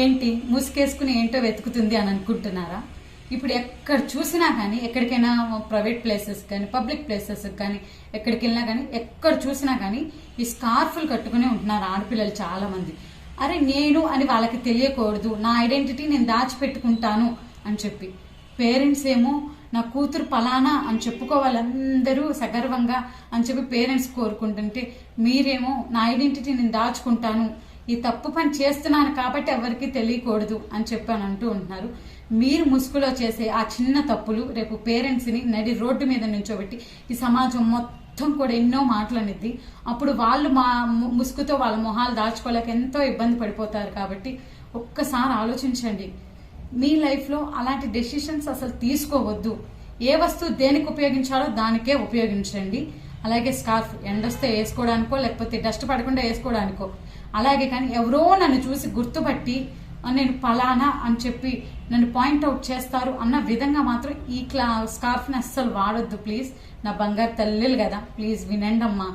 ఏంటి ముసుకేసుకుని ఏంటో వెతుకుతుంది అని అనుకుంటున్నారా? ఇప్పుడు ఎక్కడ చూసినా కానీ, ఎక్కడికైనా ప్రైవేట్ ప్లేసెస్ కానీ, పబ్లిక్ ప్లేసెస్ కానీ, ఎక్కడికి వెళ్ళినా కానీ, ఎక్కడ చూసినా కానీ ఈ స్కార్ఫ్లు కట్టుకుని ఉంటున్నారు ఆడపిల్లలు చాలా మంది. అరే నేను అని వాళ్ళకి తెలియకూడదు, నా ఐడెంటిటీ నేను దాచిపెట్టుకుంటాను అని చెప్పి. పేరెంట్స్ ఏమో నా కూతురు పలానా అని చెప్పుకోవాలి అందరూ సగర్వంగా అని చెప్పి పేరెంట్స్ కోరుకుంటుంటే, మీరేమో నా ఐడెంటిటీ నేను దాచుకుంటాను, ఈ తప్పు పని చేస్తున్నాను కాబట్టి ఎవరికి తెలియకూడదు అని చెప్పని అంటూ ఉంటున్నారు. మీరు ముసుగులో చేసే ఆ చిన్న తప్పులు రేపు పేరెంట్స్ని నడి రోడ్డు మీద నుంచోబెట్టి ఈ సమాజం మొత్తం కూడా ఎన్నో మాటలనిద్ది. అప్పుడు వాళ్ళు ముసుగుతో వాళ్ళ మొహాలు దాచుకోలేక ఎంతో ఇబ్బంది పడిపోతారు. కాబట్టి ఒక్కసారి ఆలోచించండి. మీ లైఫ్లో అలాంటి డెసిషన్స్ అసలు తీసుకోవద్దు. ఏ వస్తువు దేనికి ఉపయోగించాలో దానికే ఉపయోగించండి. అలాగే స్కార్ఫ్ ఎండొస్తే వేసుకోవడానికో, లేకపోతే డస్ట్ పడకుండా వేసుకోవడానికో. అలాగే కానీ ఎవరో నన్ను చూసి గుర్తుపట్టి నేను పలానా అని చెప్పి నన్ను పాయింట్అవుట్ చేస్తారు అన్న విధంగా మాత్రం ఈ స్కార్ఫ్ని అస్సలు వాడొద్దు ప్లీజ్. నా బంగారు తల్లిలు కదా, ప్లీజ్ వినండి అమ్మా.